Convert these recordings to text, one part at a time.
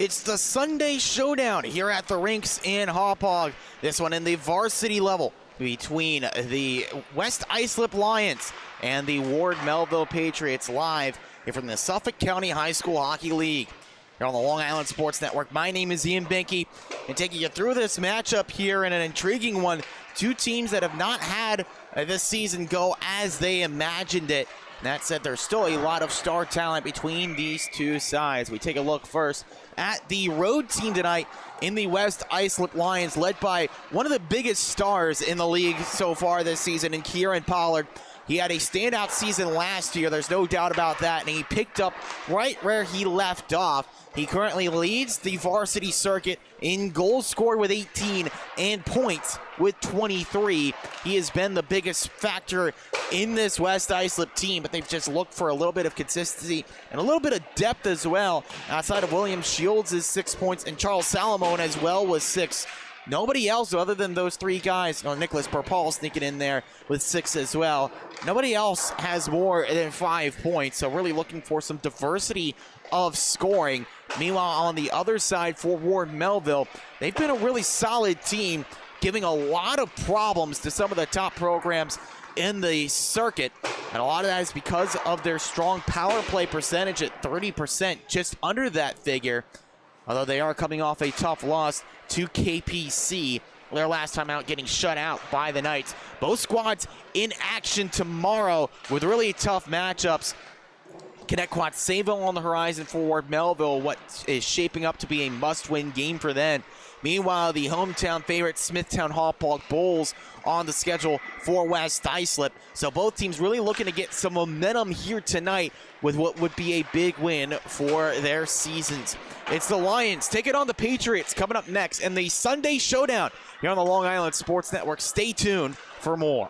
It's the Sunday showdown here at the rinks in Hauppauge. This one in the varsity level between the West Islip Lions and the Ward Melville Patriots, live here from the Suffolk County High School Hockey League. Here on the Long Island Sports Network, my name is Ian Binke, and taking you through this matchup here in an intriguing one. Two teams that have not had this season go as they imagined it. That said, there's still a lot of star talent between these two sides. We take a look first at the road team tonight in the West Islip Lions, led by one of the biggest stars in the league so far this season, in Kieran Pollard. He had a standout season last year, there's no doubt about that, and he picked up right where he left off. He currently leads the varsity circuit in goals scored with 18 and points with 23. He has been the biggest factor in this West Islip team, but they've just looked for a little bit of consistency and a little bit of depth as well. Outside of William Shields' 6 points and Charles Salamone as well with 6. Nobody else other than those three guys. Nicholas Perpal sneaking in there with 6 as well. Nobody else has more than 5 points, so really looking for some diversity of scoring. Meanwhile, on the other side for Ward Melville, they've been a really solid team, giving a lot of problems to some of the top programs in the circuit. And a lot of that is because of their strong power play percentage at 30%, just under that figure. Although they are coming off a tough loss to KPC, their last time out getting shut out by the Knights. Both squads in action tomorrow with really tough matchups. Connecticut Sayville on the horizon for Ward Melville, what is shaping up to be a must-win game for them. Meanwhile, the hometown favorite Smithtown Hauppauge Bulls on the schedule for West Islip. So both teams really looking to get some momentum here tonight with what would be a big win for their seasons. It's the Lions take it on the Patriots coming up next, and the Sunday showdown here on the Long Island Sports Network. Stay tuned for more.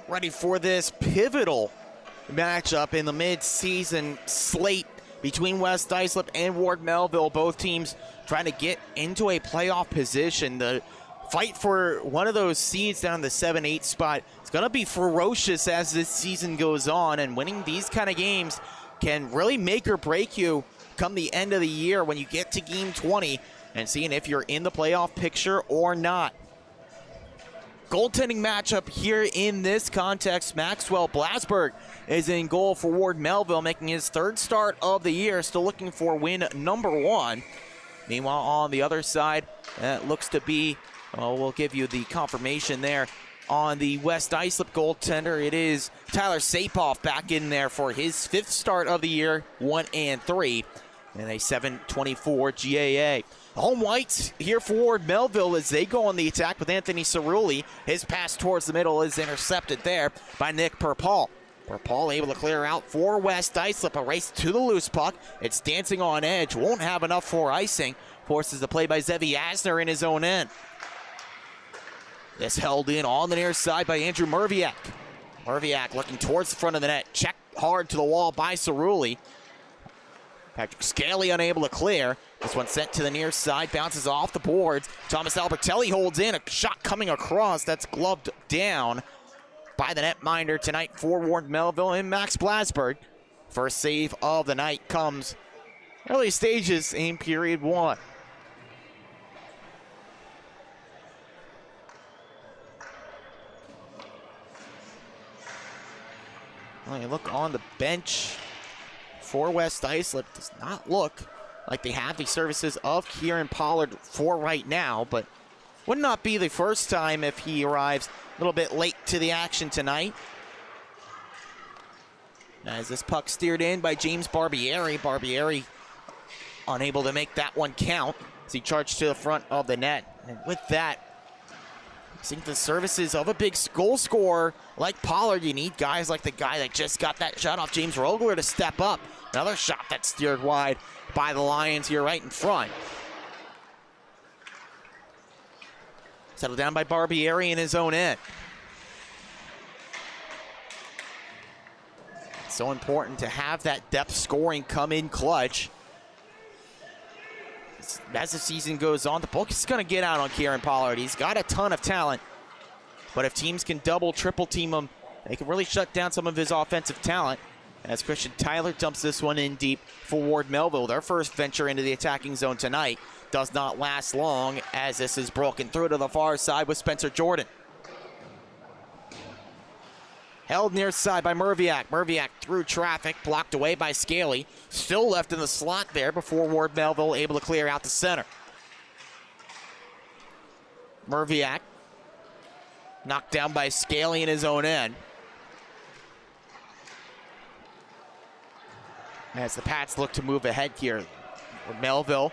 Ready for this pivotal matchup in the mid-season slate between West Islip and Ward Melville. Both teams trying to get into a playoff position. The fight for one of those seeds down in the 7-8 spot is going to be ferocious as this season goes on, and winning these kind of games can really make or break you come the end of the year when you get to game 20 and seeing if you're in the playoff picture or not. Goaltending matchup here in this context. Maxwell Blasberg is in goal for Ward Melville, making his third start of the year, still looking for win number 1. Meanwhile, on the other side, That looks to be, we'll give you the confirmation there on the West Islip goaltender. It is Tyler Sapoff back in there for his 5th start of the year, 1-3, and a 7.24 GAA. Home whites here for Melville as they go on the attack with Anthony Cerulli. His pass towards the middle is intercepted there by Nick Perpall. Perpall able to clear out for West Islip. A race to the loose puck. It's dancing on edge. Won't have enough for icing. Forces the play by Zevi Asner in his own end. This held in on the near side by Andrew Merviak. Merviak looking towards the front of the net. Checked hard to the wall by Cerulli. Patrick Scaley unable to clear. This one sent to the near side, bounces off the boards. Thomas Albertelli holds in, a shot coming across. That's gloved down by the netminder tonight for Ward Melville and Max Blasberg. First save of the night comes early stages in period 1. Well, you look on the bench for West Islip, does not look like they have the services of Kieran Pollard for right now, but would not be the first time if he arrives a little bit late to the action tonight. As this puck steered in by James Barbieri. Barbieri unable to make that one count as he charged to the front of the net. And with that, I think the services of a big goal scorer like Pollard, you need guys like the guy that just got that shot off James Rogler to step up. Another shot that's steered wide by the Lions here right in front. Settled down by Barbieri in his own end. It's so important to have that depth scoring come in clutch. As the season goes on, the book is going to get out on Kieran Pollard. He's got a ton of talent, but if teams can double, triple team him, they can really shut down some of his offensive talent. As Christian Tyler dumps this one in deep for Ward Melville. Their first venture into the attacking zone tonight does not last long as this is broken through to the far side with Spencer Jordan. Held near side by Merviak. Merviak through traffic, blocked away by Scaley. Still left in the slot there before Ward Melville able to clear out the center. Merviak knocked down by Scaley in his own end. As the Pats look to move ahead here. Melville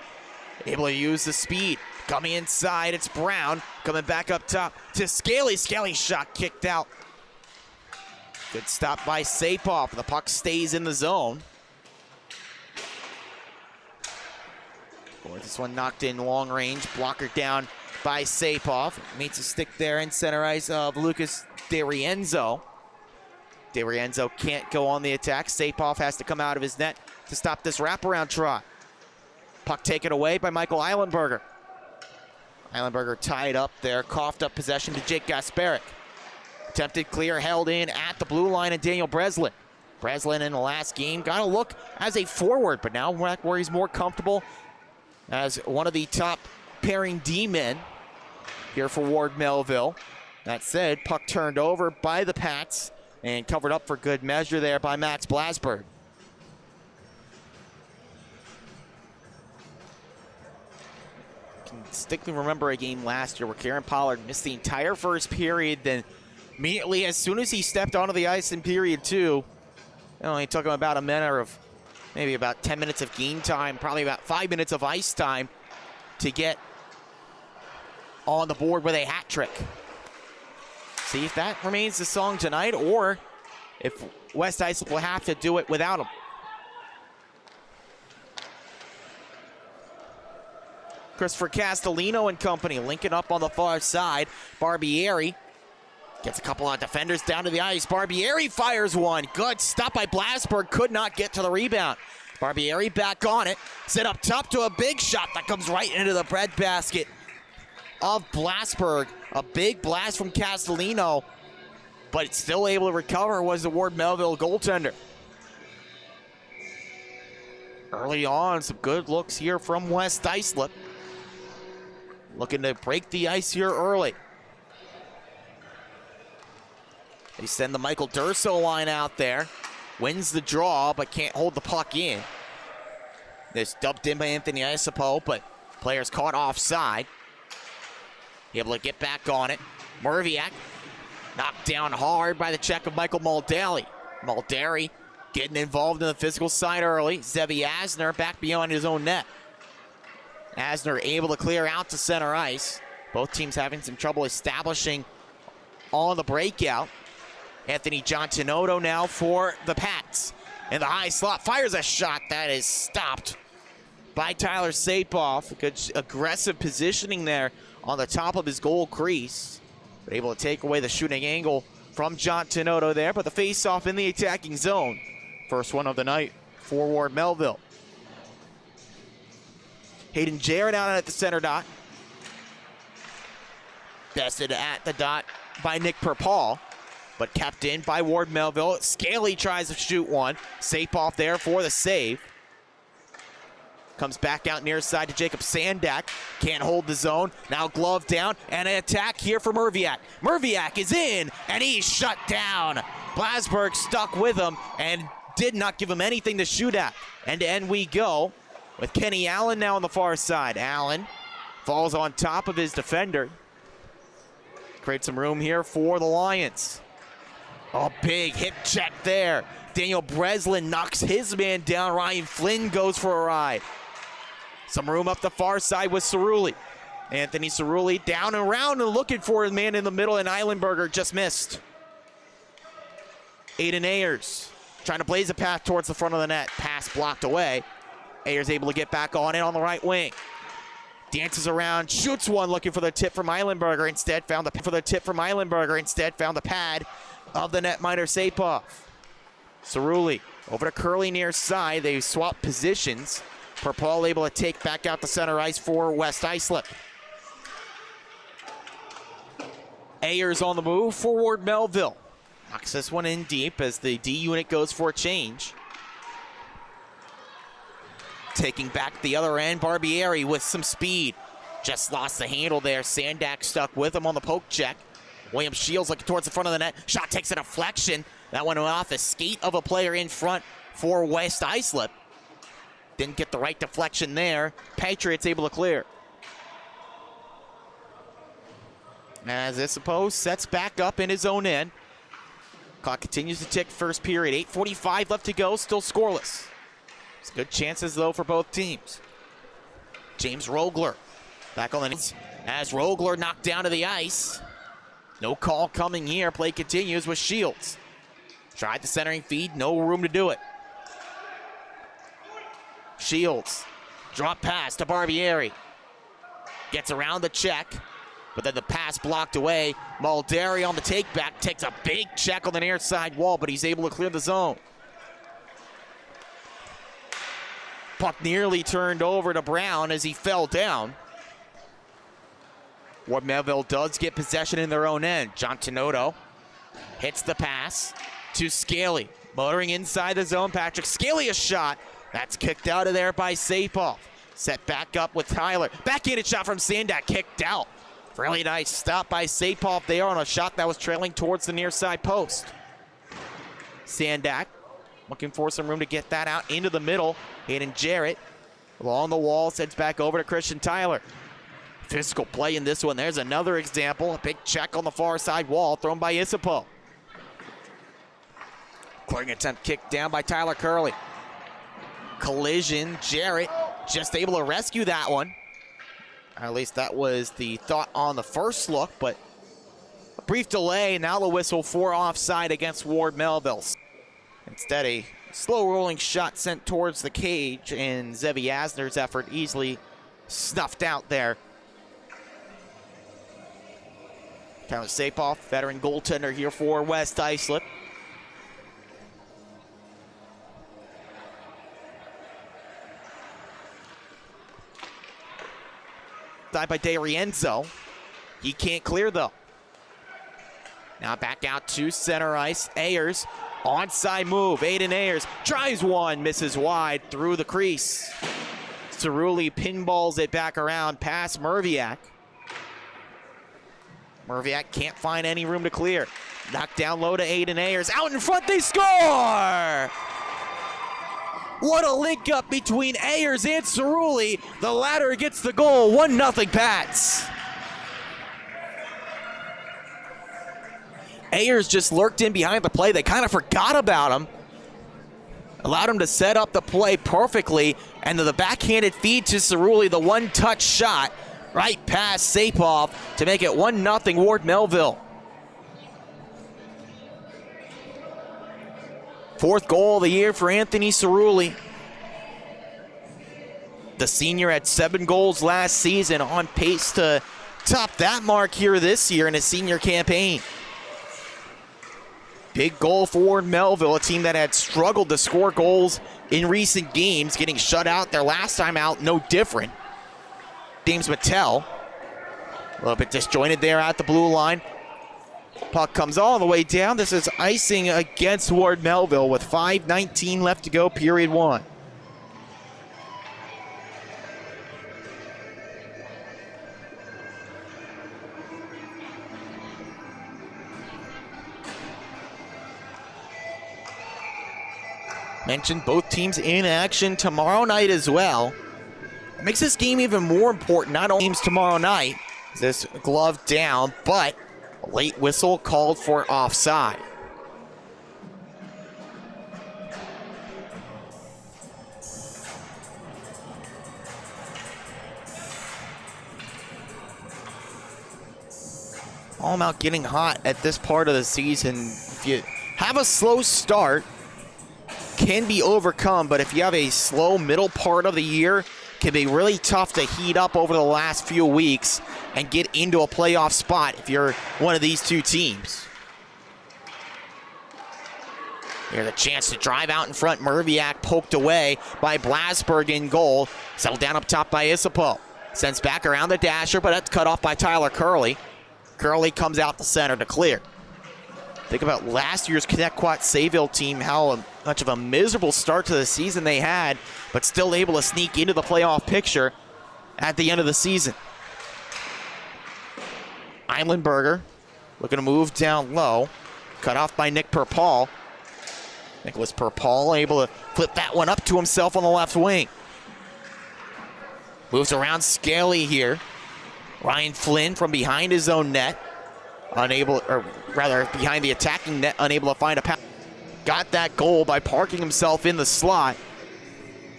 able to use the speed. Coming inside, it's Brown. Coming back up top to Scaley. Scaley's shot kicked out. Good stop by Sapoff. The puck stays in the zone. This one knocked in long range. Blocker down by Sapoff. Meets a stick there in center ice of Lucas DeRienzo. DeRienzo can't go on the attack. Sapoff has to come out of his net to stop this wraparound trot. Puck taken away by Michael Eilenberger. Eilenberger tied up there, coughed up possession to Jake Gasparic. Attempted clear, held in at the blue line, and Daniel Breslin. Breslin in the last game got a look as a forward, but now where he's more comfortable as one of the top pairing D-men here for Ward Melville. That said, puck turned over by the Pats and covered up for good measure there by Max Blasberg. I can distinctly remember a game last year where Kieran Pollard missed the entire first period, then immediately as soon as he stepped onto the ice in period 2, it took him about a minute of maybe about 10 minutes of game time, probably about 5 minutes of ice time to get on the board with a hat trick. See if that remains the song tonight, or if West Islip will have to do it without him. Christopher Castellino and company linking up on the far side. Barbieri gets a couple of defenders down to the ice. Barbieri fires one. Good stop by Blasberg. Could not get to the rebound. Barbieri back on it. Set up top to a big shot that comes right into the breadbasket of Blasberg. A big blast from Castellino, but it's still able to recover was the Ward Melville goaltender. Early on, some good looks here from West Islip. Looking to break the ice here early. They send the Michael Durso line out there. Wins the draw, but can't hold the puck in. This dumped in by Anthony Isipo, but players caught offside. able to get back on it. Merviak knocked down hard by the check of Michael Muldary. Muldary getting involved in the physical side early. Zevi Asner back beyond his own net. Asner able to clear out to center ice. Both teams having some trouble establishing on the breakout. Anthony Giantinotto now for the Pats. In the high slot, fires a shot that is stopped by Tyler Sapoff. Good aggressive positioning there on the top of his goal crease. But able to take away the shooting angle from Giantinotto there, but the face-off in the attacking zone. First one of the night for Ward Melville. Hayden Jarrett out at the center dot. Bested at the dot by Nick Perpaul, but kept in by Ward Melville. Scaly tries to shoot one. Sapoff there for the save. Comes back out near side to Jacob Sandak. Can't hold the zone. Now glove down and an attack here for Merviak. Merviak is in and he's shut down. Blasberg stuck with him and did not give him anything to shoot at. End to end we go with Kenny Allen now on the far side. Allen falls on top of his defender. Creates some room here for the Lions. Oh, big hip check there. Daniel Breslin knocks his man down. Ryan Flynn goes for a ride. Some room up the far side with Cerulli. Anthony Cerulli down and around and looking for his man in the middle, and Eilenberger just missed. Aiden Ayers trying to blaze a path towards the front of the net. Pass blocked away. Ayers able to get back on it on the right wing. Dances around, shoots one, looking for the tip from Eilenberger. Instead found the pad of the netminder Sapoff. Cerulli over to Curley near side. They swap positions. Perpaul able to take back out the center ice for West Islip. Ayers on the move for Ward Melville. Knocks this one in deep as the D unit goes for a change. Taking back the other end, Barbieri with some speed. Just lost the handle there. Sandak stuck with him on the poke check. William Shields looking towards the front of the net. Shot takes a deflection. That went off the skate of a player in front for West Islip. Didn't get the right deflection there. Patriots able to clear. As Isopo sets back up in his own end. Clock continues to tick first period. 8:45 left to go, still scoreless. It's good chances though for both teams. James Rogler back on the net as Rogler knocked down to the ice. No call coming here. Play continues with Shields. Tried the centering feed, no room to do it. Shields, drop pass to Barbieri. Gets around the check, but then the pass blocked away. Muldary on the take back, takes a big check on the near side wall, but he's able to clear the zone. Puck nearly turned over to Brown as he fell down. Ward Melville does get possession in their own end. Giantinotto hits the pass to Scaly. Motoring inside the zone, Patrick Scaly a shot. That's kicked out of there by Sapoff. Set back up with Tyler. Backhanded shot from Sandak, kicked out. Really nice stop by Sapoff there on a shot that was trailing towards the near side post. Sandak looking for some room to get that out into the middle. Hayden Jarrett along the wall, sends back over to Christian Tyler. Physical play in this one. There's another example. A big check on the far side wall thrown by Isopo. Clearing attempt kicked down by Tyler Curley. Collision, Jarrett just able to rescue that one. At least that was the thought on the first look, but a brief delay. Now the whistle for offside against Ward Melville. Instead, a slow rolling shot sent towards the cage, and Zevi Asner's effort easily snuffed out there. Tyler Sapoff, veteran goaltender here for West Islip. Side by DeRienzo. He can't clear though. Now back out to center ice. Ayers, onside move. Aiden Ayers tries one, misses wide through the crease. Cerulli pinballs it back around past Merviak. Merviak can't find any room to clear. Knocked down low to Aiden Ayers. Out in front, they score! What a link up between Ayers and Cerulli. The latter gets the goal. 1-0 Pats. Ayers just lurked in behind the play. They kind of forgot about him. Allowed him to set up the play perfectly. And the backhanded feed to Cerulli, the one-touch shot right past Sapov to make it 1-0 Ward Melville. Fourth goal of the year for Anthony Cerulli. The senior had 7 goals last season, on pace to top that mark here this year in his senior campaign. Big goal for Ward Melville, a team that had struggled to score goals in recent games, getting shut out their last time out, no different. James Mattel, a little bit disjointed there at the blue line. Puck comes all the way down. This is icing against Ward Melville with 5:19 left to go, period 1. Mentioned both teams in action tomorrow night as well. It makes this game even more important. Not only teams tomorrow night, this glove down, but a late whistle called for offside. All about getting hot at this part of the season. If you have a slow start, can be overcome, but if you have a slow middle part of the year, can be really tough to heat up over the last few weeks and get into a playoff spot if you're one of these two teams. Here's a chance to drive out in front. Merviak poked away by Blasberg in goal. Settled down up top by Isapo. Sends back around the dasher, but that's cut off by Tyler Curley. Curley comes out the center to clear. Think about last year's Connecticut Sayville team, how much of a miserable start to the season they had, but still able to sneak into the playoff picture at the end of the season. Eilenberger looking to move down low. Cut off by Nick Perpall. Nicholas Perpall able to flip that one up to himself on the left wing. Moves around Scaly here. Ryan Flynn from behind his own net. Unable, or rather behind the attacking net, unable to find a pass. Got that goal by parking himself in the slot.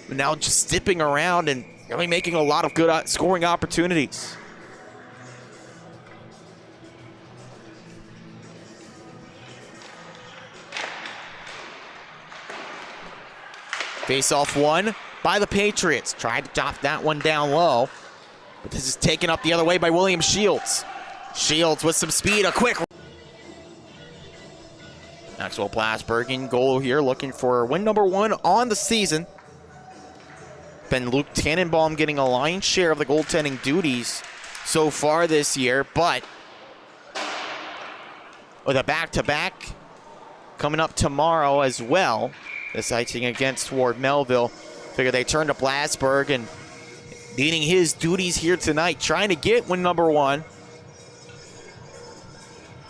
But now just dipping around and really making a lot of good scoring opportunities. Face-off one by the Patriots. Tried to drop that one down low. But this is taken up the other way by William Shields. Shields with some speed, a quick. Maxwell Blasberg in goal here, looking for win number 1 on the season. Been Luke Tannenbaum getting a lion's share of the goaltending duties so far this year, but with a back-to-back coming up tomorrow as well, this icing against Ward Melville. Figure they turn to Blasberg and leading his duties here tonight, trying to get win number 1.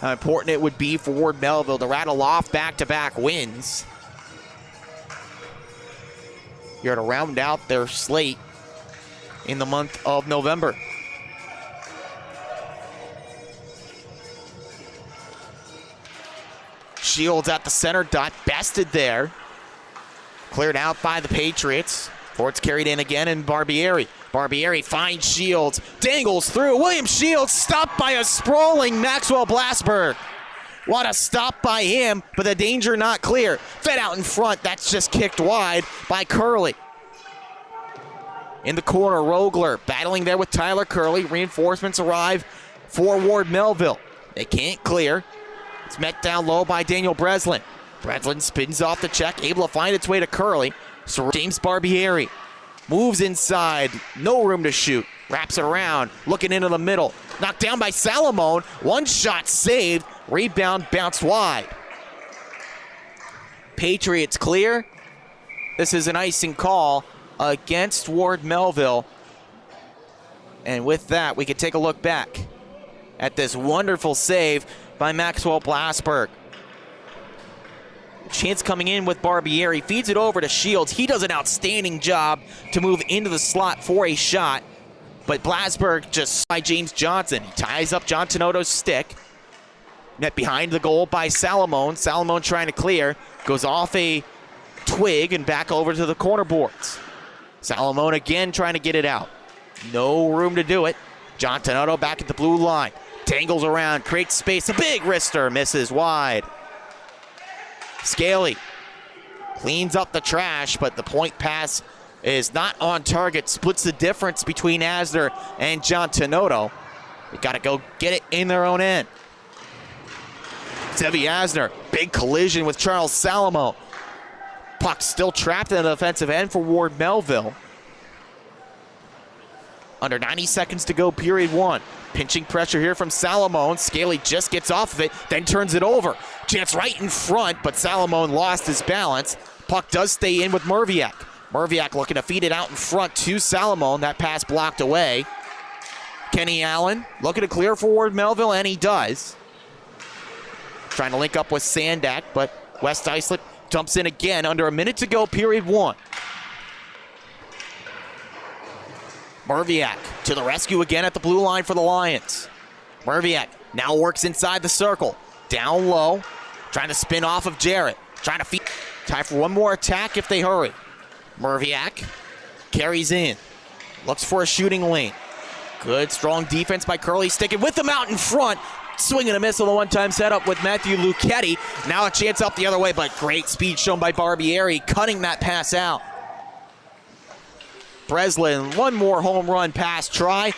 How important it would be for Ward Melville to rattle off back-to-back wins here to round out their slate in the month of November. Shields at the center dot, bested there. Cleared out by the Patriots. Fort's carried in again, and Barbieri. Barbieri finds Shields, dangles through. William Shields stopped by a sprawling Maxwell Blasberg. What a stop by him, but the danger not clear. Fed out in front, that's just kicked wide by Curley. In the corner, Rogler battling there with Tyler Curley. Reinforcements arrive for Ward Melville. They can't clear. It's met down low by Daniel Breslin. Breslin spins off the check, able to find its way to Curley. So James Barbieri moves inside, no room to shoot. Wraps it around, looking into the middle. Knocked down by Salamone. One shot saved, rebound bounced wide. Patriots clear. This is an icing call against Ward Melville. And with that, we can take a look back at this wonderful save by Maxwell Blasberg. Chance coming in with Barbieri, feeds it over to Shields. He does an outstanding job to move into the slot for a shot, but Blasberg just by James Johnson. He ties up John Tenoto's stick. Net behind the goal by Salamone. Salamone trying to clear. Goes off a twig and back over to the corner boards. Salamone again trying to get it out. No room to do it. John Tenoto back at the blue line. Tangles around, creates space. A big wrister, misses wide. Scaly cleans up the trash, but the point pass is not on target. Splits the difference between Asner and John Tenoto. They got to go get it in their own end. Zevi Asner, big collision with Charles Salamone. Puck still trapped in the defensive end for Ward Melville. Under 90 seconds to go, period one. Pinching pressure here from Salamone. Scaly just gets off of it, then turns it over. Chance right in front, but Salamone lost his balance. Puck does stay in with Merviak. Merviak looking to feed it out in front to Salamone. That pass blocked away. Kenny Allen looking to clear for Ward Melville, and he does. Trying to link up with Sandak, but West Islip dumps in again. Under a minute to go, period one. Merviak to the rescue again at the blue line for the Lions. Merviak now works inside the circle. Down low, trying to spin off of Jarrett. Trying to feed. Time for one more attack if they hurry. Merviak carries in. Looks for a shooting lane. Good, strong defense by Curly, sticking with them out in front. Swing and a miss on the one-time setup with Matthew Lucchetti. Now a chance up the other way, but great speed shown by Barbieri, cutting that pass out. Breslin, one more home run pass try.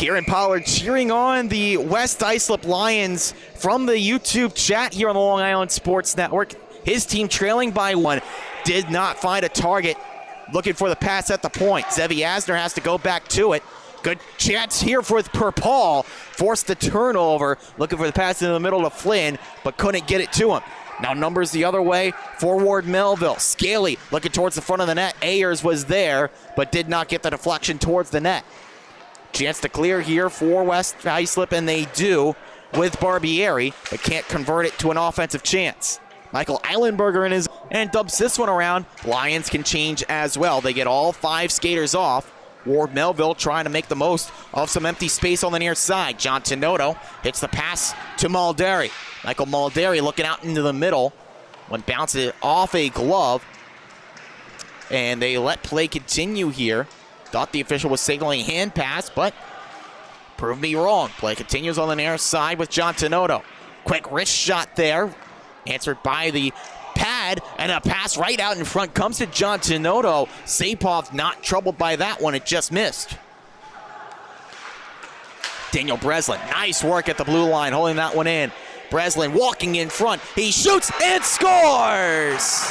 Kieran Pollard cheering on the West Islip Lions from the YouTube chat here on the Long Island Sports Network. His team trailing by one. Did not find a target. Looking for the pass at the point. Zevi Asner has to go back to it. Good chance here for Paul. Forced the turnover. Looking for the pass in the middle to Flynn, but couldn't get it to him. Now numbers the other way for Ward Melville. Scaly looking towards the front of the net. Ayers was there, but did not get the deflection towards the net. Chance to clear here for West Islip, and they do with Barbieri, but can't convert it to an offensive chance. Michael Eilenberger in his and dubs this one around. Lions can change as well. They get all five skaters off. Ward Melville trying to make the most of some empty space on the near side. John Tenoto hits the pass to Malderi. Michael Malderi looking out into the middle when bounces off a glove. And they let play continue here. Thought the official was signaling a hand pass, but proved me wrong. Play continues on the near side with John Tenoto. Quick wrist shot there. Answered by the pad, and a pass right out in front comes to John Tenoto. Sapov not troubled by that one. It just missed. Daniel Breslin, nice work at the blue line, holding that one in. Breslin walking in front. He shoots and scores!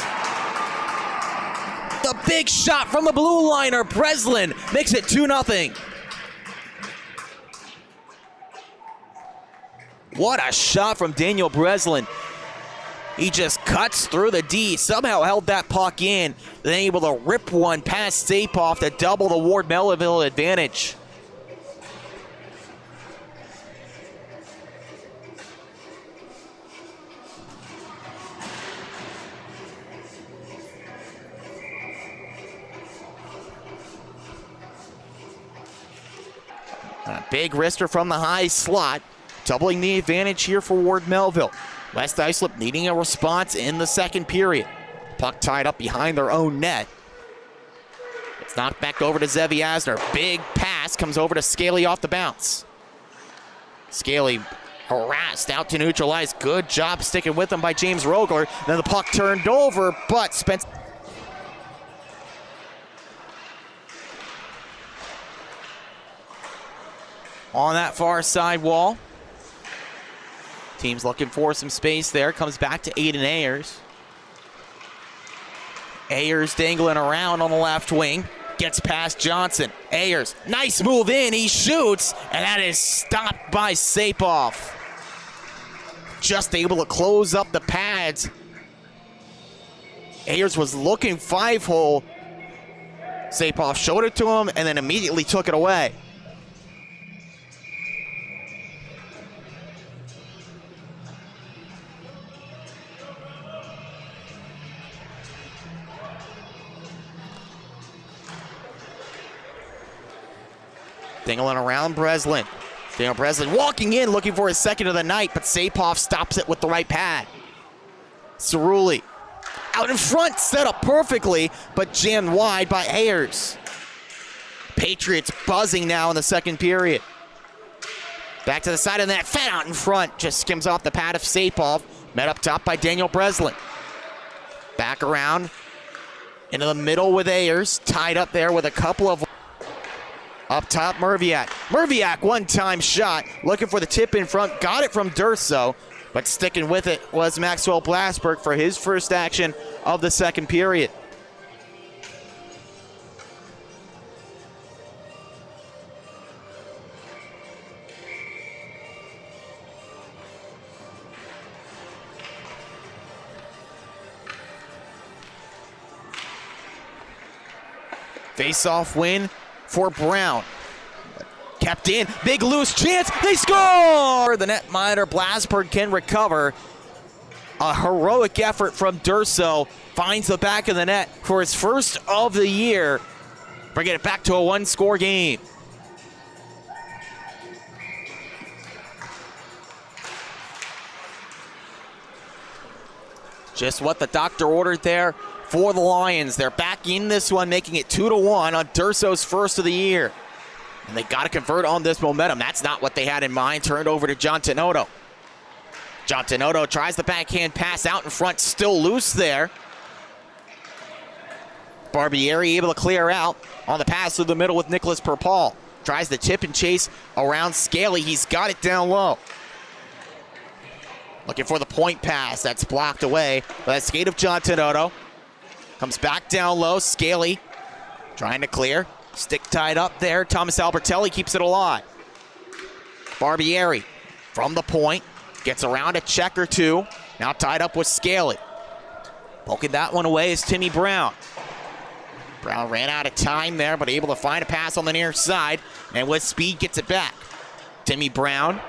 The big shot from the blue liner. Breslin makes it 2-0. What a shot from Daniel Breslin. He just cuts through the D, somehow held that puck in, then able to rip one past Sapov to double the Ward Melville advantage. A big wrister from the high slot, doubling the advantage here for Ward Melville. West Islip needing a response in the second period. Puck tied up behind their own net. It's knocked back over to Zevi Asner. Big pass comes over to Scaly off the bounce. Scaly harassed out to neutralize. Good job sticking with him by James Rogler. Then the puck turned over, but Spence. On that far side wall. Team's looking for some space there. Comes back to Aiden Ayers. Ayers dangling around on the left wing. Gets past Johnson. Ayers, nice move in. He shoots, and that is stopped by Sapov. Just able to close up the pads. Ayers was looking 5-hole. Sapov showed it to him and then immediately took it away. Dingling around Breslin. Daniel Breslin walking in, looking for his second of the night, but Sapov stops it with the right pad. Cerulli out in front, set up perfectly, but jammed wide by Ayers. Patriots buzzing now in the second period. Back to the side of that, fed out in front, just skims off the pad of Sapov, met up top by Daniel Breslin. Back around into the middle with Ayers, tied up there with a couple of. Up top, Merviak. Merviak, one-time shot, looking for the tip in front, got it from Durso, but sticking with it was Maxwell Blasberg for his first action of the second period. Face-off win for Brown. Kept in, big loose chance, they score! The netminder Blasberg can recover. A heroic effort from Durso, finds the back of the net for his first of the year, bringing it back to a one-score game. Just what the doctor ordered there for the Lions. They're back in this one, making it 2-1 on Durso's first of the year. And they got to convert on this momentum. That's not what they had in mind. Turned over to John Tenoto. John Tenoto tries the backhand pass out in front, still loose there. Barbieri able to clear out on the pass through the middle with Nicholas Perpall. Tries the tip and chase around Scaly. He's got it down low. Looking for the point pass. That's blocked away by the skate of John Tenoto. Comes back down low. Scaly trying to clear. Stick tied up there. Thomas Albertelli keeps it alive. Barbieri from the point. Gets around a check or two. Now tied up with Scaly. Poking that one away is Timmy Brown. Brown ran out of time there, but able to find a pass on the near side. And with speed gets it back. Timmy Brown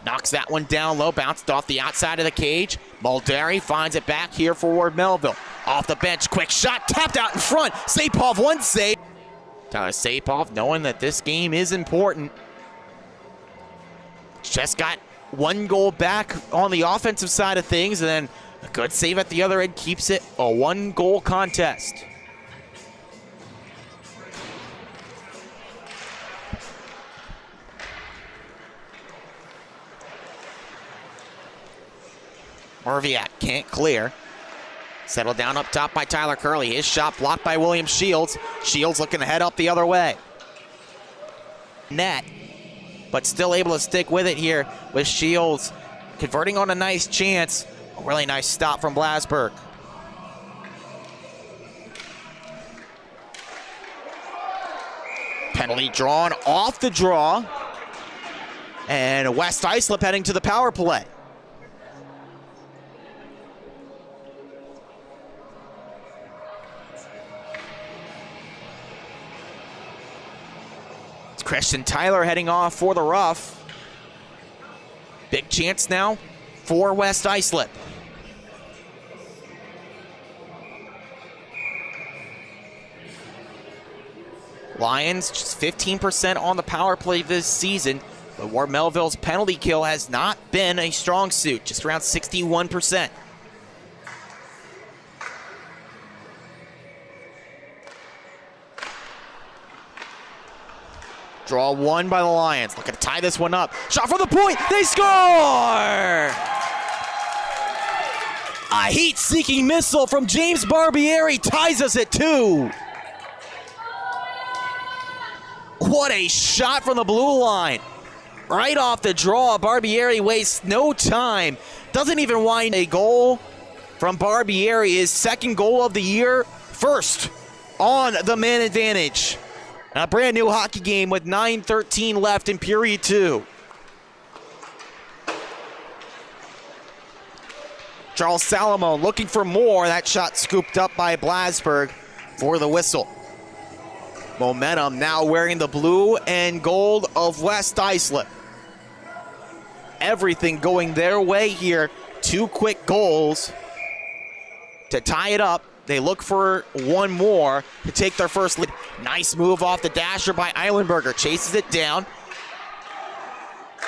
knocks that one down low. Bounced off the outside of the cage. Muldari finds it back here for Ward Melville. Off the bench, quick shot, tapped out in front. Sapov, one save. Tyler Sapov knowing that this game is important. Just got one goal back on the offensive side of things, and then a good save at the other end keeps it a one-goal contest. Merviak can't clear. Settled down up top by Tyler Curley. His shot blocked by William Shields. Shields looking to head up the other way. Net, but still able to stick with it here with Shields converting on a nice chance. A really nice stop from Blasberg. Penalty drawn off the draw. And West Islip heading to the power play. Christian Tyler heading off for the rough. Big chance now for West Islip. Lions just 15% on the power play this season, but Ward Melville's penalty kill has not been a strong suit, just around 61%. Draw one by the Lions. Looking to tie this one up. Shot from the point. They score! A heat-seeking missile from James Barbieri ties us at 2. What a shot from the blue line. Right off the draw, Barbieri wastes no time. Doesn't even wind. A goal from Barbieri, his second goal of the year. First on the man advantage. A brand new hockey game with 9:13 left in period 2. Charles Salomon looking for more. That shot scooped up by Blasberg for the whistle. Momentum now wearing the blue and gold of West Islip. Everything going their way here. 2 quick goals to tie it up. They look for one more to take their first lead. Nice move off the dasher by Eilenberger. Chases it down.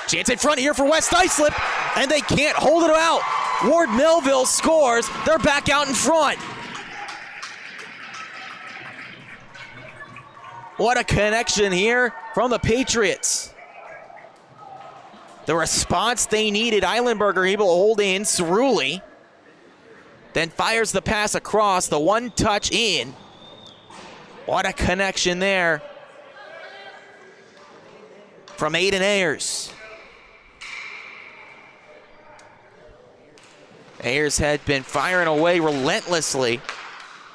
Chance in front here for West Islip, and they can't hold it out. Ward Melville scores. They're back out in front. What a connection here from the Patriots. The response they needed. Eilenberger able to hold in. Cerulli then fires the pass across. The one touch in. What a connection there from Aiden Ayers. Ayers had been firing away relentlessly,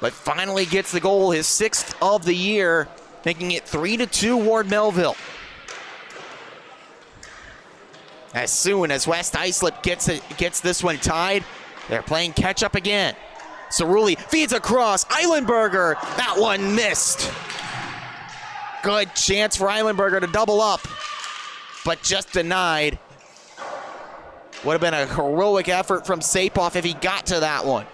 but finally gets the goal, his 6th of the year, making it 3-2 Ward Melville. As soon as West Islip gets this one tied, they're playing catch up again. Cerulli feeds across. Eilenberger, that one missed. Good chance for Eilenberger to double up, but just denied. Would have been a heroic effort from Sapoff if he got to that one.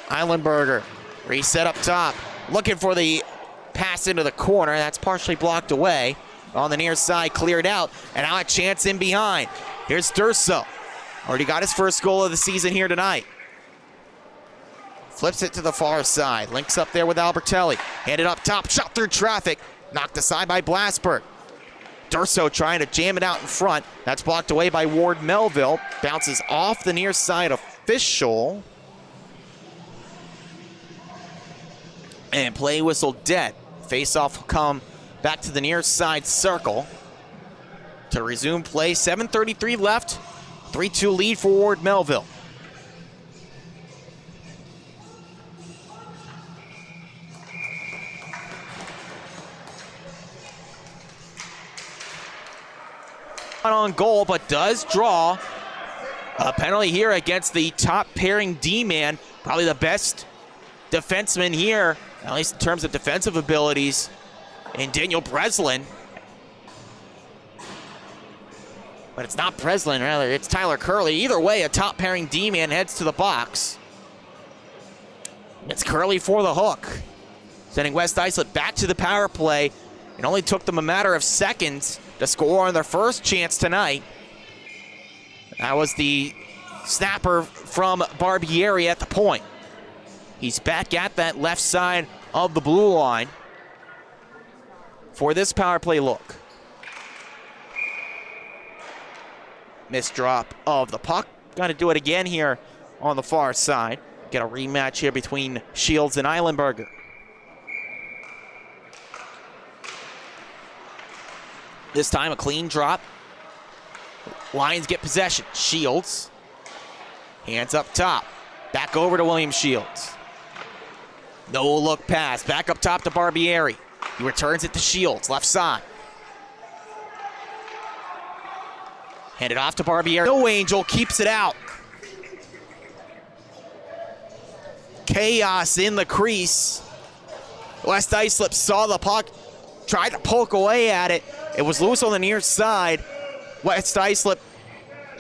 Eilenberger, reset up top, looking for the pass into the corner. That's partially blocked away. On the near side, cleared out, and now a chance in behind. Here's Durso. Already got his first goal of the season here tonight. Flips it to the far side. Links up there with Albertelli. Handed up top, shot through traffic. Knocked aside by Blasberg. Durso trying to jam it out in front. That's blocked away by Ward Melville. Bounces off the near side official. And play whistle dead. Face-off will come back to the near side circle to resume play. 7:33 left. 3-2 lead for Ward Melville. Not on goal, but does draw a penalty here against the top pairing D-man. Probably the best defenseman here, at least in terms of defensive abilities, in Daniel Breslin. But it's not Breslin, rather, it's Tyler Curley. Either way, a top pairing D-man heads to the box. It's Curley for the hook, sending West Islip back to the power play. It only took them a matter of seconds to score on their first chance tonight. That was the snapper from Barbieri at the point. He's back at that left side of the blue line for this power play look. Missed drop of the puck. Got to do it again here on the far side. Get a rematch here between Shields and Eilenberger. This time a clean drop. Lions get possession. Shields. Hands up top. Back over to William Shields. No look pass. Back up top to Barbieri. He returns it to Shields, left side. Handed off to Barbieri. No Angel keeps it out. Chaos in the crease. West Islip saw the puck, tried to poke away at it. It was loose on the near side. West Islip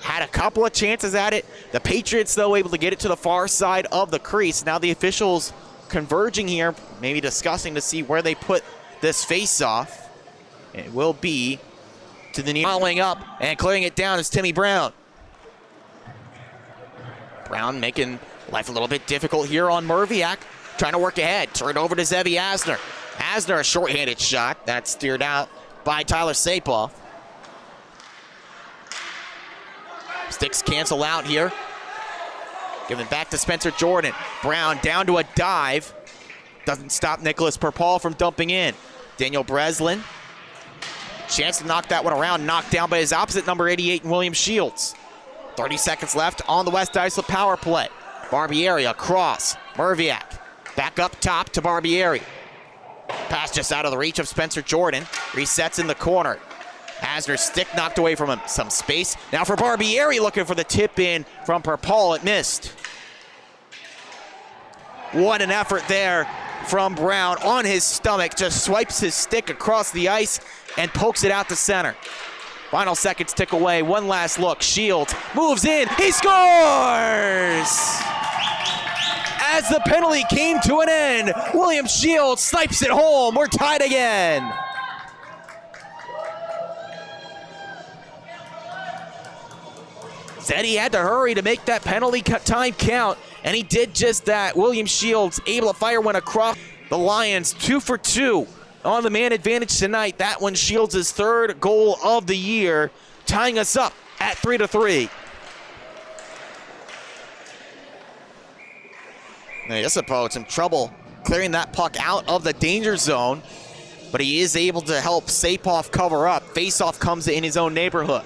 had a couple of chances at it. The Patriots, though, able to get it to the far side of the crease. Now the officials converging here, maybe discussing to see where they put this face-off. It will be to the near. Following up and clearing it down is Timmy Brown. Brown making life a little bit difficult here on Merviak. Trying to work ahead. Turn it over to Zevi Asner. Asner, a short-handed shot. That's steered out by Tyler Sapoff. Sticks cancel out here. Giving back to Spencer Jordan. Brown down to a dive. Doesn't stop Nicholas Perpall from dumping in. Daniel Breslin. Chance to knock that one around. Knocked down by his opposite, number 88, William Shields. 30 seconds left on the West Islip power play. Barbieri across. Merviak back up top to Barbieri. Pass just out of the reach of Spencer Jordan. Resets in the corner. Asner's stick knocked away from him. Some space. Now for Barbieri, looking for the tip in from Perpall. It missed. What an effort there from Brown on his stomach. Just swipes his stick across the ice and pokes it out to center. Final seconds tick away. One last look. Shields moves in. He scores! As the penalty came to an end, William Shields snipes it home. We're tied again. Said he had to hurry to make that penalty time count, and he did just that. William Shields able to fire one across. The Lions 2 for 2 on the man advantage tonight. That one Shields' third goal of the year, tying us up at 3-3. Now, Islip had some trouble clearing that puck out of the danger zone, but he is able to help Sapoff cover up. Faceoff comes in his own neighborhood.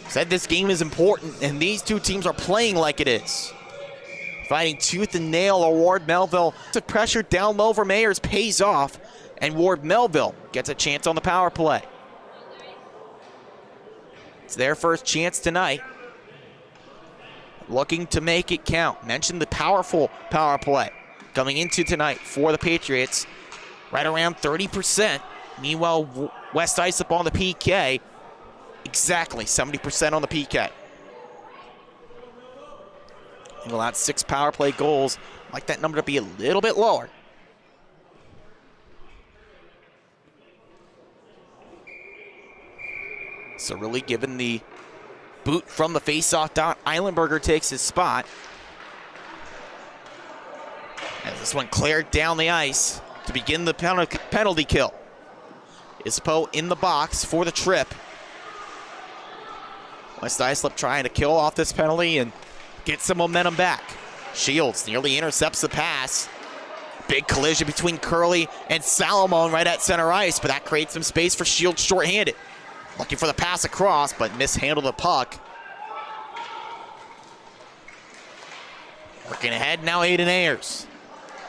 Said this game is important, and these two teams are playing like it is. Fighting tooth and nail, Ward Melville. The pressure down low for Mayers pays off, and Ward Melville gets a chance on the power play. It's their first chance tonight. Looking to make it count. Mentioned the powerful power play coming into tonight for the Patriots. Right around 30%. Meanwhile, West Islip on the PK. Exactly 70% on the PK. He allowed 6 power play goals. I'd like that number to be a little bit lower. So really given the boot from the faceoff dot, Eilenberger takes his spot. As this one cleared down the ice to begin the penalty kill. Ispo in the box for the trip. West Islip trying to kill off this penalty and get some momentum back. Shields nearly intercepts the pass. Big collision between Curley and Salomon right at center ice, but that creates some space for Shields shorthanded. Looking for the pass across, but mishandled the puck. Working ahead now, Aiden Ayers.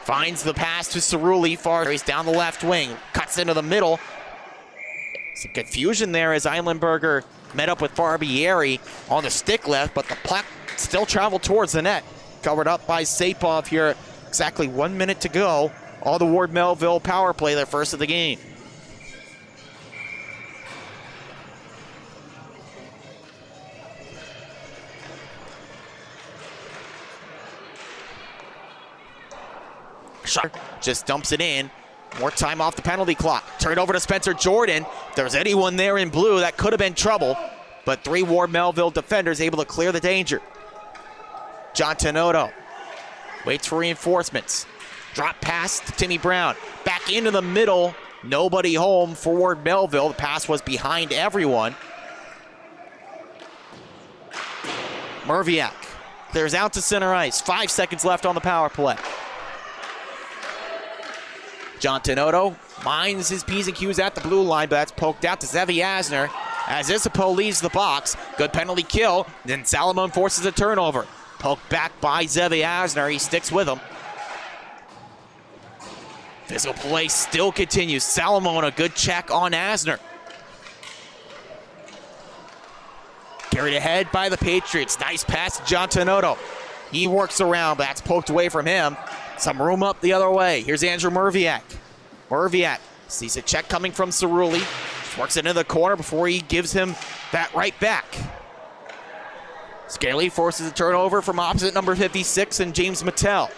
Finds the pass to Cerulli, far. He's down the left wing, cuts into the middle. Some confusion there as Eilenberger met up with Barbieri on the stick left, but the puck still traveled towards the net. Covered up by Sapoff here. Exactly 1 minute to go. All the Ward Melville power play, their first of the game. Just dumps it in. More time off the penalty clock. Turned over to Spencer Jordan. If there was anyone there in blue, that could have been trouble. But 3 Ward Melville defenders able to clear the danger. John Tenoto waits for reinforcements. Drop pass to Timmy Brown. Back into the middle. Nobody home for Ward Melville. The pass was behind everyone. Merviak clears out to center ice. 5 seconds left on the power play. John Tenoto minds his P's and Q's at the blue line, but that's poked out to Zevi Asner as Isipo leaves the box. Good penalty kill. Then Salomon forces a turnover. Poked back by Zevi Asner. He sticks with him. Physical play still continues. Salomon, a good check on Asner. Carried ahead by the Patriots. Nice pass to John Tenoto. He works around, but that's poked away from him. Some room up the other way. Here's Andrew Merviak. Merviak sees a check coming from Cerulli. Works it into the corner before he gives him that right back. Scaly forces a turnover from opposite number 56 and James Mattel.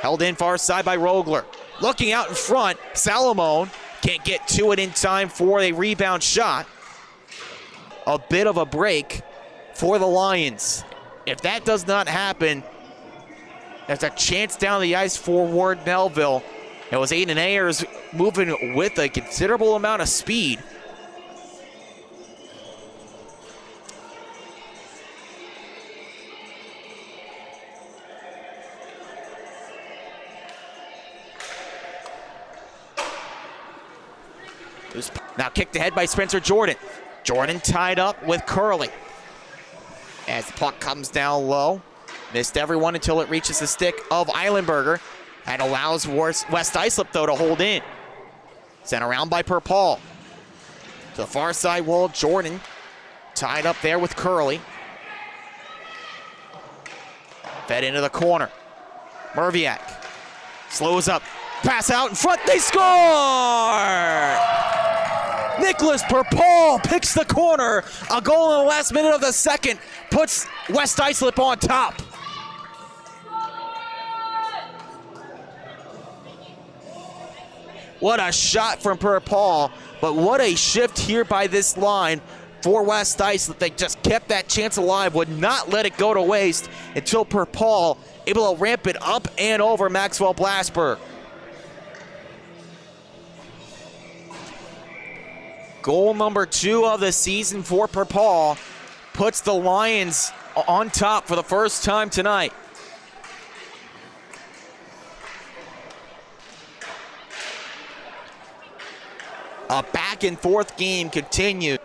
Held in far side by Rogler. Looking out in front, Salomon can't get to it in time for a rebound shot. A bit of a break for the Lions. If that does not happen, There's a chance down the ice for Ward Melville. It was Aiden Ayers moving with a considerable amount of speed. Now kicked ahead by Spencer Jordan. Jordan tied up with Curley. As the puck comes down low. Missed everyone until it reaches the stick of Eilenberger. And allows West Islip, though, to hold in. Sent around by Perpall. To the far side wall, Jordan. Tied up there with Curley. Fed into the corner. Merviak. Slows up. Pass out in front. They score! Nicholas Perpall picks the corner. A goal in the last minute of the second puts West Islip on top. What a shot from Perpall, but what a shift here by this line for West Islip. They just kept that chance alive, would not let it go to waste until Perpall able to ramp it up and over Maxwell Blasberg. Goal number 2 of the season for Perpall puts the Lions on top for the first time tonight. A back and forth game continues.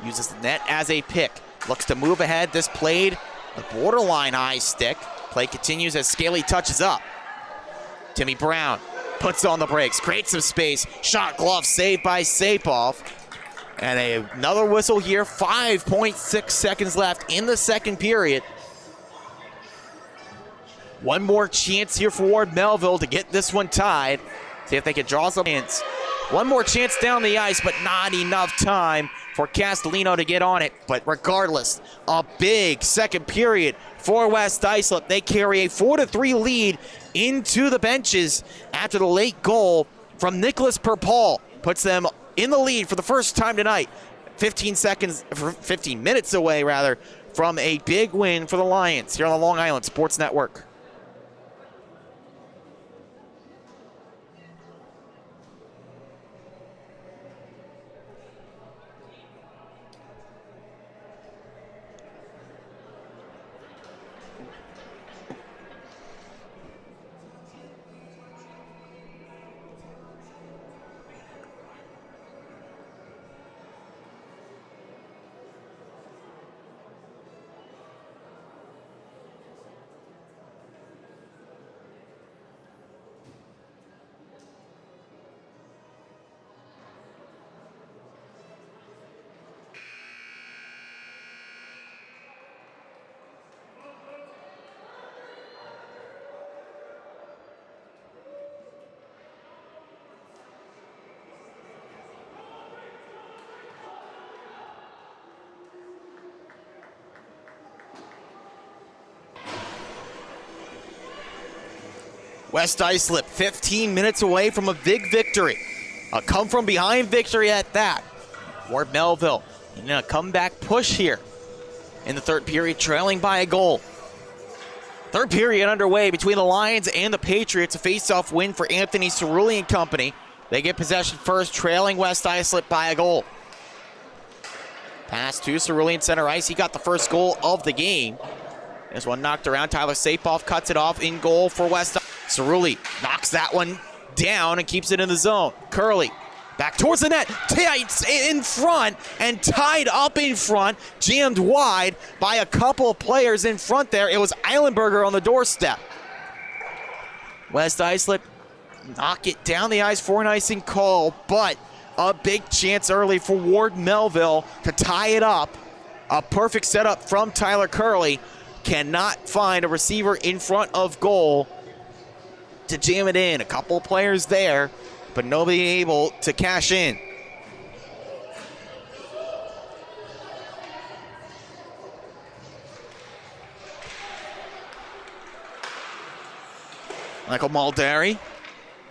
Uses the net as a pick. Looks to move ahead. This played the borderline high stick. Play continues as Scaly touches up. Timmy Brown puts on the brakes, creates some space. Shot glove saved by Sapov. And another whistle here. 5.6 seconds left in the second period. One more chance here for Ward Melville to get this one tied. See if they can draw some hands. One more chance down the ice, but not enough time for Castellino to get on it. But regardless, a big second period for West Islip. They carry a 4-3 lead into the benches after the late goal from Nicholas Perpall. Puts them in the lead for the first time tonight. 15 minutes away, rather, from a big win for the Lions here on the Long Island Sports Network. West Islip 15 minutes away from a big victory. A come-from-behind victory at that. Ward Melville in a comeback push here in the third period, trailing by a goal. Third period underway between the Lions and the Patriots. A face-off win for Anthony Cerulli and company. They get possession first, trailing West Islip by a goal. Pass to Cerulli in center ice. He got the first goal of the game. This one knocked around. Tyler Sapov cuts it off in goal for West Islip. Cerulli knocks that one down and keeps it in the zone. Curley back towards the net, tight in front and tied up in front, jammed wide by a couple of players in front there. It was Eilenberger on the doorstep. West Islip knock it down the ice for an icing call, but a big chance early for Ward Melville to tie it up. A perfect setup from Tyler Curley. Cannot find a receiver in front of goal to jam it in. A couple of players there, but nobody able to cash in. Michael Maldari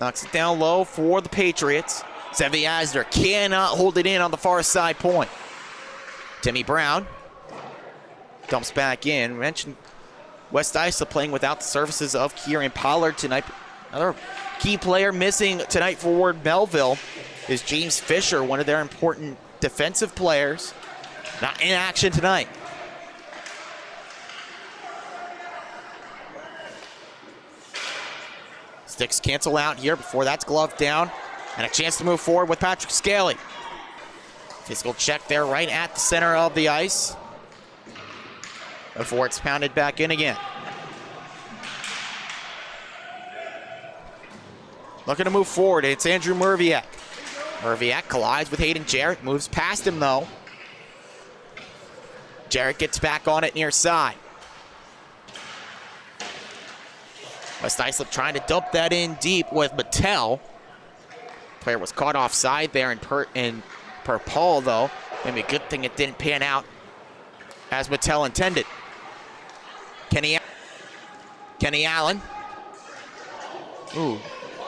knocks it down low for the Patriots. Sevi Asner cannot hold it in on the far side point. Timmy Brown dumps back in. Mentioned West Islip playing without the services of Kieran Pollard tonight. Another key player missing tonight for Ward Melville is James Fisher, one of their important defensive players, not in action tonight. Sticks cancel out here before that's gloved down, and a chance to move forward with Patrick Scaly. Physical check there right at the center of the ice before it's pounded back in again. Looking to move forward, it's Andrew Merviak. Merviak collides with Hayden Jarrett, moves past him though. Jarrett gets back on it near side. West Islip trying to dump that in deep with Mattel. Player was caught offside there in per Paul though. Maybe a good thing it didn't pan out as Mattel intended. Kenny Allen. Ooh,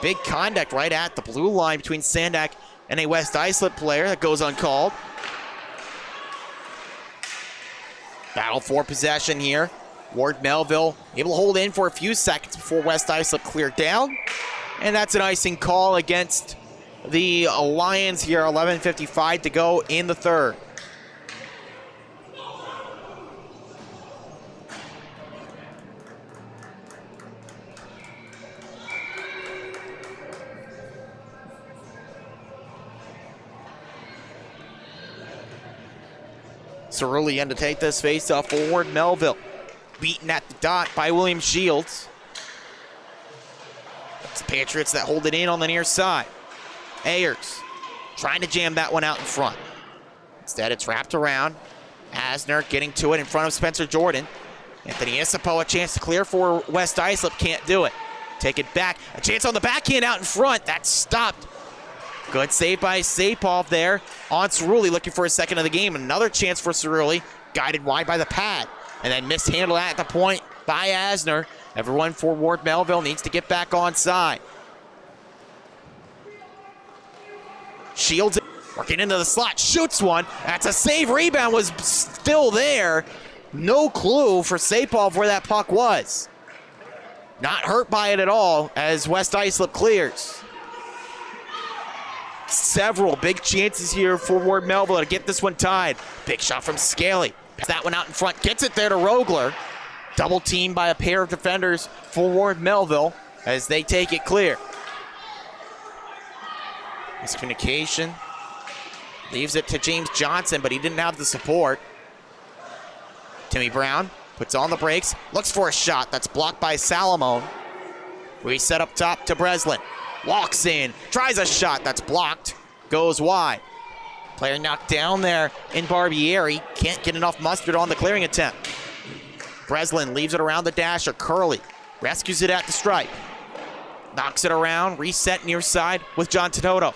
big contact right at the blue line between Sandak and a West Islip player. That goes uncalled. Battle for possession here. Ward Melville able to hold in for a few seconds before West Islip cleared down. And that's an icing call against the Lions here. 11:55 to go in the third. Cerulli in to take this face-off for Ward Melville. Beaten at the dot by William Shields. It's the Patriots that hold it in on the near side. Ayers trying to jam that one out in front. Instead, it's wrapped around. Asner getting to it in front of Spencer Jordan. Anthony Isipo, a chance to clear for West Islip, can't do it. Take it back. A chance on the backhand out in front. That's stopped. Good save by Sapov there on Cerulli, looking for a second of the game. Another chance for Cerulli, guided wide by the pad. And then mishandled at the point by Asner. Everyone for Ward Melville needs to get back on side. Shields working into the slot, shoots one. That's a save. Rebound was still there. No clue for Sapov where that puck was. Not hurt by it at all as West Islip clears. Several big chances here for Ward Melville to get this one tied. Big shot from Scaly. That one out in front, gets it there to Rogler. Double teamed by a pair of defenders for Ward Melville as they take it clear. Miscommunication. Leaves it to James Johnson, but he didn't have the support. Timmy Brown puts on the brakes, looks for a shot that's blocked by Salamone. Reset up top to Breslin. Walks in, tries a shot that's blocked, goes wide. Player knocked down there in Barbieri. Can't get enough mustard on the clearing attempt. Breslin leaves it around the dasher. Curley rescues it at the stripe. Knocks it around, reset near side with John Tenoto.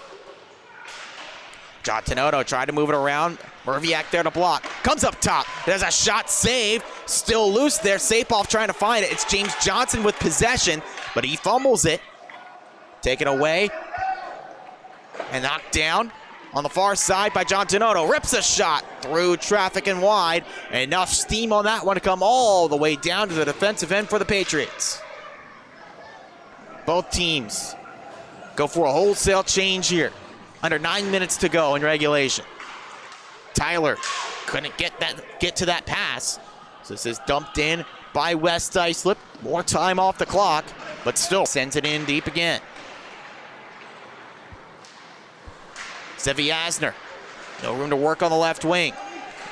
John Tenoto tried to move it around. Merviak there to block. Comes up top. There's a shot saved. Still loose there. Sapov trying to find it. It's James Johnson with possession, but he fumbles it. Taken away and knocked down on the far side by John Tenoto. Rips a shot through traffic and wide. Enough steam on that one to come all the way down to the defensive end for the Patriots. Both teams go for a wholesale change here. Under 9 minutes to go in regulation. Tyler couldn't get to that pass. So this is dumped in by West Islip. More time off the clock, but still sends it in deep again. Zevi Asner, no room to work on the left wing.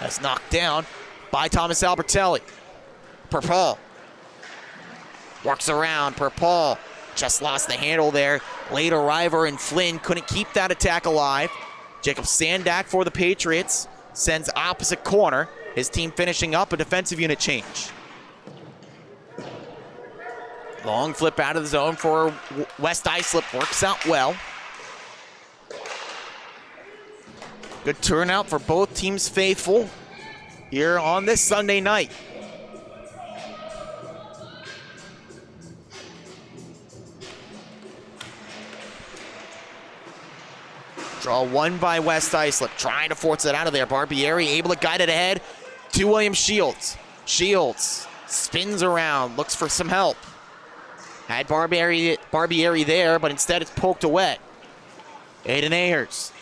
That's knocked down by Thomas Albertelli. Perpaul works around. Perpaul just lost the handle there. Late arriver and Flynn couldn't keep that attack alive. Jacob Sandak for the Patriots sends opposite corner. His team finishing up a defensive unit change. Long flip out of the zone for West Islip, works out well. Good turnout for both teams faithful here on this Sunday night. Draw one by West Islip, trying to force it out of there. Barbieri able to guide it ahead to William Shields. Shields spins around, looks for some help. Had Barbieri there, but instead it's poked away. Aiden Ayers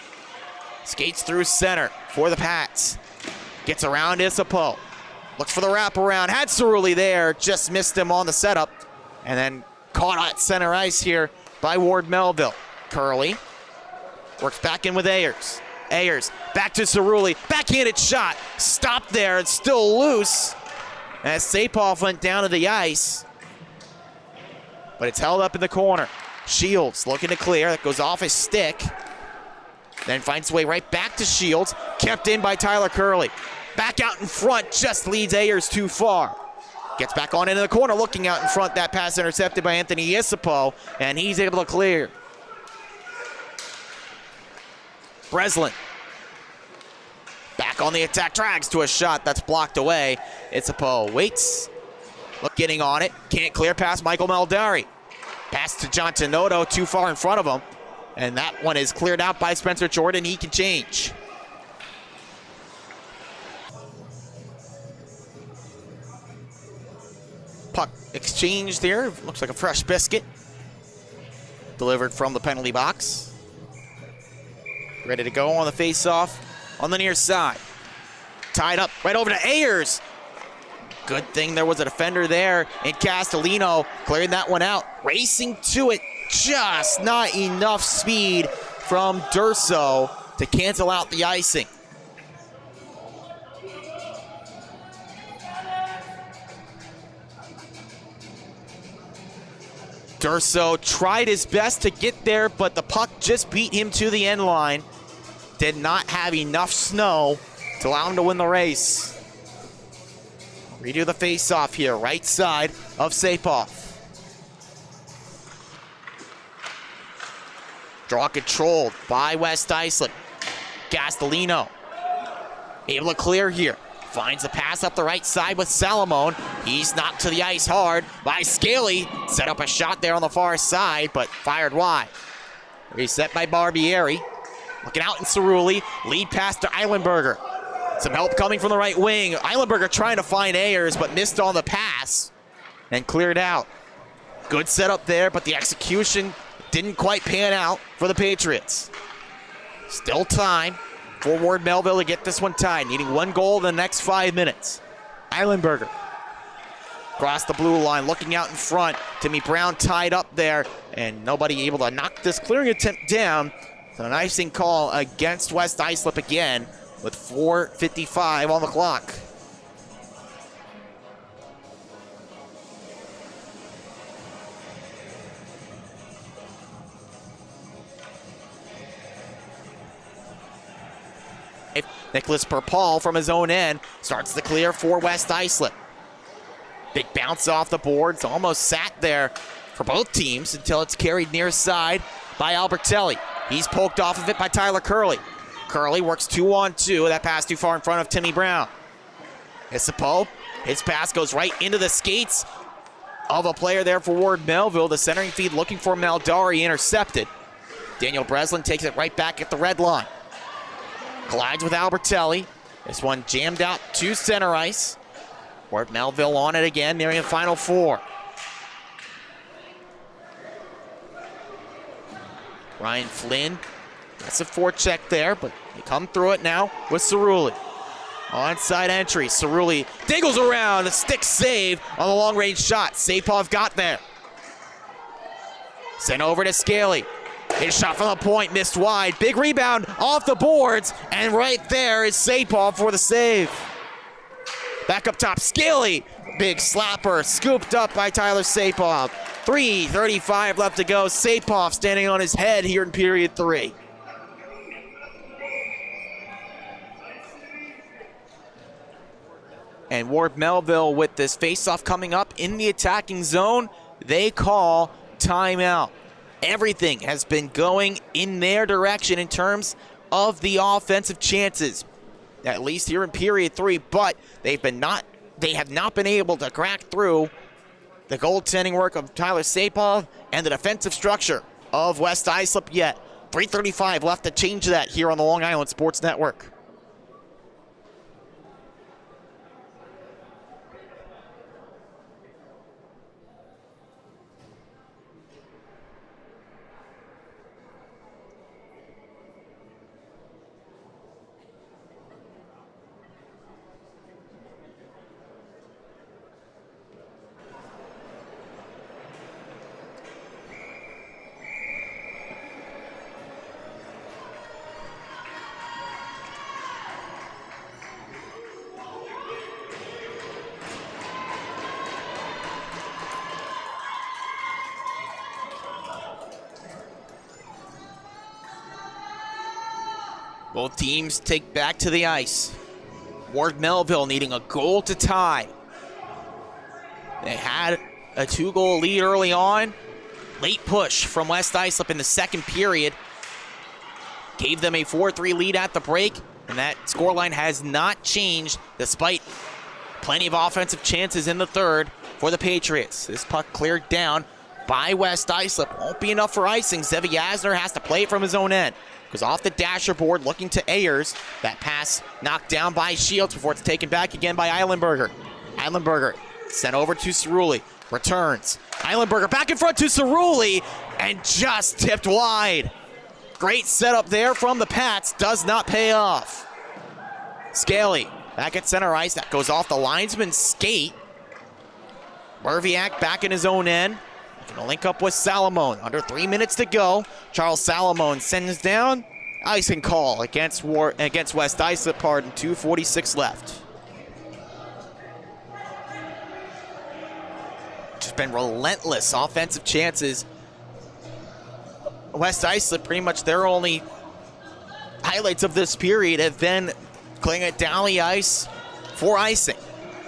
skates through center for the Pats. Gets around Isapo. Looks for the wraparound. Had Cerulli there, just missed him on the setup. And then caught at center ice here by Ward Melville. Curley works back in with Ayers. Ayers back to Cerulli. Backhanded shot. Stopped there. It's still loose as Sapov went down to the ice. But it's held up in the corner. Shields looking to clear. That goes off his stick. Then finds his way right back to Shields. Kept in by Tyler Curley. Back out in front. Just leads Ayers too far. Gets back on into the corner. Looking out in front. That pass intercepted by Anthony Isapo. And he's able to clear. Breslin. Back on the attack. Drags to a shot that's blocked away. Isapo waits. Look, getting on it. Can't clear past Michael Maldari. Pass to John Tenoto, too far in front of him. And that one is cleared out by Spencer Jordan. He can change. Puck exchanged there. Looks like a fresh biscuit. Delivered from the penalty box. Ready to go on the face-off on the near side. Tied up right over to Ayers. Good thing there was a defender there, and Castellino cleared that one out. Racing to it, just not enough speed from Durso to cancel out the icing. Durso tried his best to get there, but the puck just beat him to the end line. Did not have enough snow to allow him to win the race. Redo the face-off here, right side of Sapov. Draw controlled by West Islip. Castellino able to clear here. Finds the pass up the right side with Salamone. He's knocked to the ice hard by Scaly. Set up a shot there on the far side, but fired wide. Reset by Barbieri. Looking out in Cerulli. Lead pass to Eilenberger. Some help coming from the right wing. Eilenberger trying to find Ayers, but missed on the pass and cleared out. Good setup there, but the execution didn't quite pan out for the Patriots. Still time for Ward Melville to get this one tied, needing one goal in the next 5 minutes. Eilenberger across the blue line, looking out in front. Timmy Brown tied up there, and nobody able to knock this clearing attempt down. So an icing call against West Islip again, with 4:55 on the clock. Nicholas Perpall from his own end starts the clear for West Islip. Big bounce off the boards, almost sat there for both teams until it's carried near side by Albertelli. He's poked off of it by Tyler Curley. Curley works 2-on-2. That pass too far in front of Timmy Brown. Isapo, his pass goes right into the skates of a player there for Ward Melville. The centering feed looking for Maldari, intercepted. Daniel Breslin takes it right back at the red line. Collides with Albertelli. This one jammed out to center ice. Ward Melville on it again, nearing the final four. Ryan Flynn, that's a forecheck there, but they come through it now with Cerulli. Onside entry, Cerulli diggles around, a stick save on the long-range shot. Sapov got there. Sent over to Scaly. His shot from the point, missed wide. Big rebound off the boards, and right there is Sapov for the save. Back up top, Scaly. Big slapper, scooped up by Tyler Sapov. 3:35 left to go. Sapov standing on his head here in period 3. And Ward Melville with this faceoff coming up in the attacking zone, they call timeout. Everything has been going in their direction in terms of the offensive chances, at least here in period 3, but they have not been able to crack through the goaltending work of Tyler Sapov and the defensive structure of West Islip yet. 3:35 left to change that here on the Long Island Sports Network. Both teams take back to the ice. Ward Melville needing a goal to tie. They had a 2-goal lead early on. Late push from West Islip in the second period gave them a 4-3 lead at the break, and that scoreline has not changed despite plenty of offensive chances in the third for the Patriots. This puck cleared down by West Islip. Won't be enough for icing. Zevi Yasner has to play it from his own end. Goes off the dasher board, looking to Ayers. That pass knocked down by Shields before it's taken back again by Eilenberger. Eilenberger sent over to Cerulli. Returns. Eilenberger back in front to Cerulli and just tipped wide. Great setup there from the Pats. Does not pay off. Scaly back at center ice. That goes off the linesman's skate. Merviak back in his own end. Gonna link up with Salamone. Under 3 minutes to go. Charles Salamone sends down. Icing call against West Islip. 2:46 left. Just been relentless offensive chances. West Islip, pretty much their only highlights of this period have been clearing it down the ice for icing.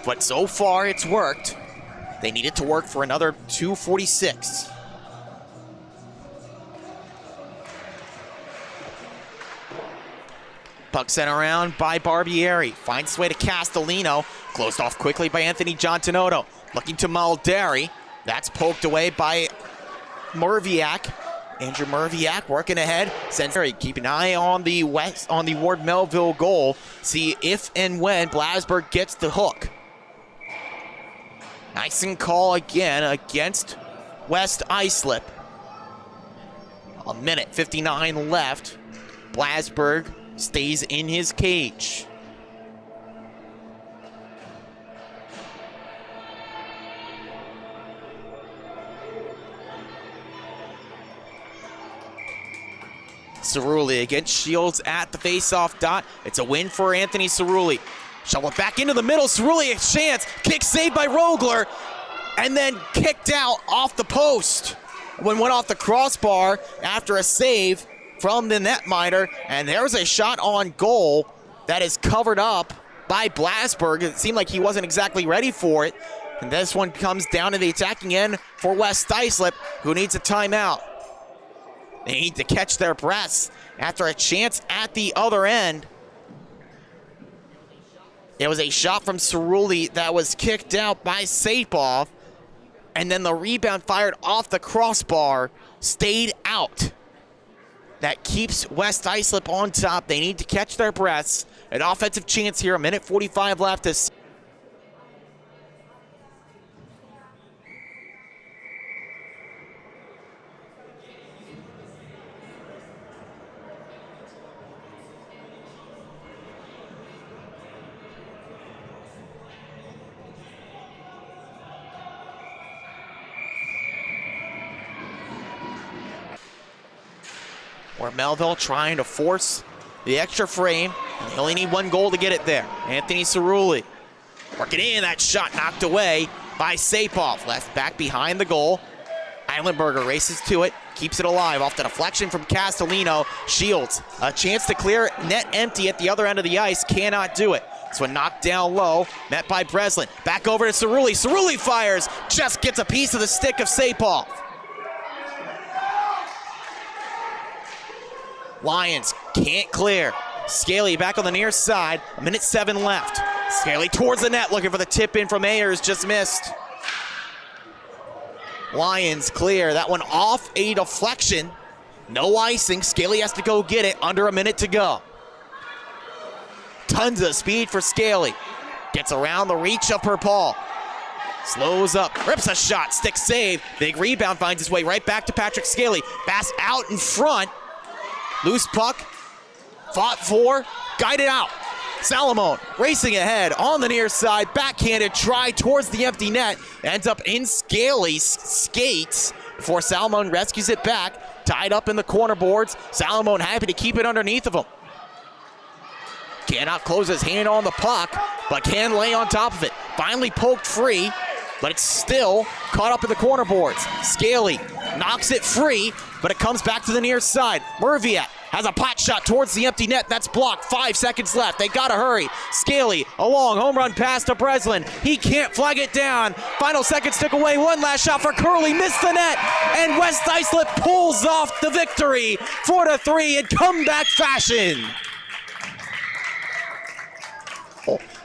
But so far it's worked. They need it to work for another 2:46. Puck sent around by Barbieri. Finds his way to Castellino. Closed off quickly by Anthony Giantinotto. Looking to Maldari. That's poked away by Merviak. Andrew Merviak working ahead. Sends keep an eye on the Ward Melville goal. See if and when Blasberg gets the hook. Icing call again against West Islip. 1:59 left. Blasberg stays in his cage. Cerulli against Shields at the face-off dot. It's a win for Anthony Cerulli. Shovel it back into the middle. Cerulli a chance. Kick saved by Rogler. And then kicked out off the post. When went off the crossbar after a save from the netminder. And there's a shot on goal that is covered up by Blasberg. It seemed like he wasn't exactly ready for it. And this one comes down to the attacking end for West Islip, who needs a timeout. They need to catch their breaths after a chance at the other end. It was a shot from Cerulli that was kicked out by Sapov, and then the rebound fired off the crossbar stayed out. That keeps West Islip on top. They need to catch their breaths. An offensive chance here, 1:45 left. Where Melville trying to force the extra frame. And they only need one goal to get it there. Anthony Cerulli working in. That shot knocked away by Sapov. Left back behind the goal. Eilenberger races to it. Keeps it alive off the deflection from Castellino. Shields, a chance to clear net empty at the other end of the ice. Cannot do it. This one knocked down low. Met by Breslin. Back over to Cerulli. Cerulli fires. Just gets a piece of the stick of Sapov. Lions can't clear. Scaly back on the near side. 1:07 left. Scaly towards the net, looking for the tip in from Ayers. Just missed. Lions clear. That one off a deflection. No icing. Scaly has to go get it. Under a minute to go. Tons of speed for Scaly. Gets around the reach of Perpall. Slows up. Rips a shot. Stick save. Big rebound finds his way right back to Patrick Scaly. Pass out in front. Loose puck, fought for, guided out. Salamone racing ahead on the near side, backhanded try towards the empty net, ends up in Scaly's skates before Salamone rescues it back, tied up in the corner boards. Salamone happy to keep it underneath of him. Cannot close his hand on the puck, but can lay on top of it. Finally poked free, but it's still caught up in the corner boards. Scaly knocks it free, but it comes back to the near side. Merviak has a pot shot towards the empty net. That's blocked. 5 seconds left. They gotta hurry. Scaly, a long home run pass to Breslin. He can't flag it down. Final seconds tick away. One last shot for Curley. Missed the net. And West Islip pulls off the victory. 4-3 in comeback fashion.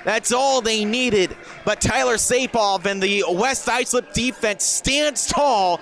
That's all they needed. But Tyler Sapoff and the West Islip defense stands tall.